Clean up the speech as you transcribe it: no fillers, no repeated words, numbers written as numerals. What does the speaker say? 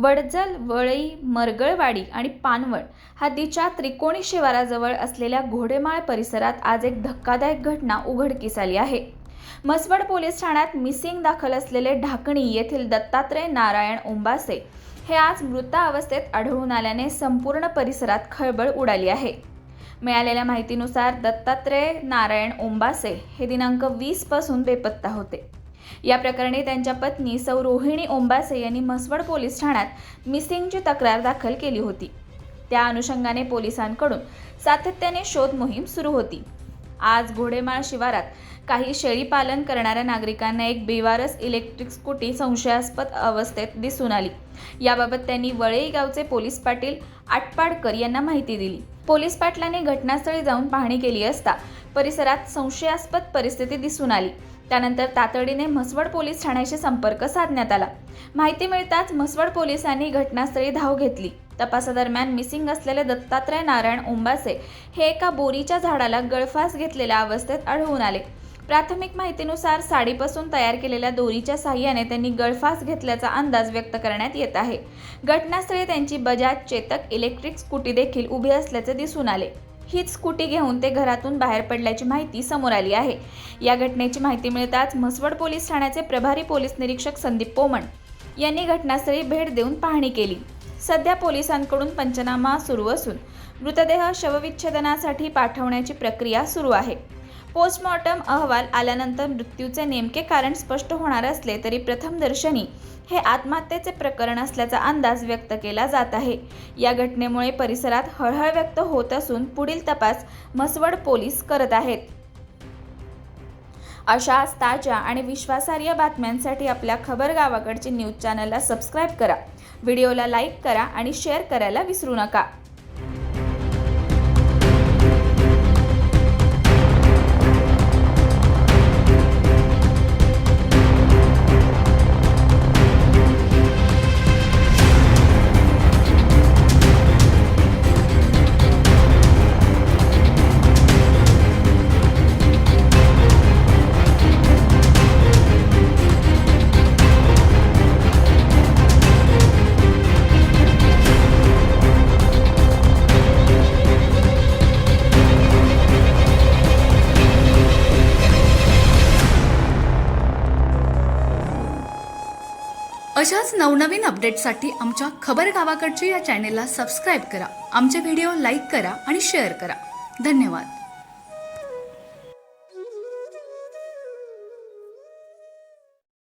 वडजल, वळई, मरगळवाडी आणि पानवड हद्दीच्या त्रिकोणी शिवाराजवळ असलेल्या घोडेमाळ परिसरात आज एक धक्कादायक घटना उघडकीस आली आहे। म्हसवड पोलीस ठाण्यात मिसिंग दाखल असलेले ढाकणी येथील दत्तात्रय नारायण ओंबासे हे आज मृतावस्थेत आढळून आल्याने संपूर्ण परिसरात खळबळ उडाली आहे। मिळालेल्या माहितीनुसार दत्तात्रय नारायण ओंबासे हे दिनांक 20 पासून बेपत्ता होते। या प्रकरणी त्यांच्या पत्नी सौ रोहिणी ओंबासे यांनी म्हसवड पोलीस ठाण्यात मिसिंगची तक्रार दाखल केली होती। त्या अनुषंगाने पोलिसांकडून सातत्याने शोध मोहीम सुरू होती। आज घोडेमाळ शिवारात काही शेळी पालन करणाऱ्या नागरिकांना एक बेवारस इलेक्ट्रिक स्कूटी संशयास्पद अवस्थेत दिसून आली। याबाबत त्यांनी वळई गावचे पोलीस पाटील आटपाडकर यांना माहिती दिली। पोलीस पाटलांनी घटनास्थळी जाऊन पाहणी केली असता परिसरात संशयास्पद परिस्थिती दिसून आली। त्यानंतर तातडीने म्हसवड पोलीस ठाण्याशी संपर्क साधण्यात आला। माहिती मिळताच म्हसवड पोलिसांनी घटनास्थळी धाव घेतली। तपासादरम्यान मिसिंग असलेले दत्तात्रय नारायण ओंबासे हे एका बोरीच्या झाडाला गळफास घेतलेल्या अवस्थेत आढळून आले। प्राथमिक माहितीनुसार साडीपासून तयार केलेल्या दोरीच्या साहाय्याने त्यांनी गळफास घेतल्याचा अंदाज व्यक्त करण्यात येत आहे। घटनास्थळी त्यांची बजाज चेतक इलेक्ट्रिक स्कूटी देखील उभी असल्याचे दिसून आले। हीच स्कूटी घेऊन ते घरातून बाहेर पडल्याची माहिती समोर आली आहे। या घटनेची माहिती मिळताच म्हसवड पोलीस ठाण्याचे प्रभारी पोलीस निरीक्षक संदीप पोमण यांनी घटनास्थळी भेट देऊन पाहणी केली। सध्या पोलिसांकडून पंचनामा सुरू असून मृतदेह शवविच्छेदनासाठी पाठवण्याची प्रक्रिया सुरू आहे। पोस्टमॉर्टम अहवाल आल्यानंतर मृत्यूचे नेमके कारण स्पष्ट होणार असले तरी प्रथमदर्शनी हे आत्महत्येचे प्रकरण असल्याचा अंदाज व्यक्त केला जात आहे। या घटनेमुळे परिसरात हळहळ व्यक्त होत असून पुढील तपास म्हसवड पोलीस करत आहेत। अशाच ताज्या आणि विश्वासार्ह बातम्यांसाठी आपल्या खबर गावाकडचे न्यूज चॅनलला सबस्क्राईब करा, व्हिडिओला लाईक करा आणि शेअर करायला विसरू नका। अशाच नवनवीन अपडेट्ससाठी आमच्या खबर गावाकडच्या या चॅनेलला सबस्क्राईब करा, आमचे व्हिडिओ लाईक करा आणि शेअर करा। धन्यवाद।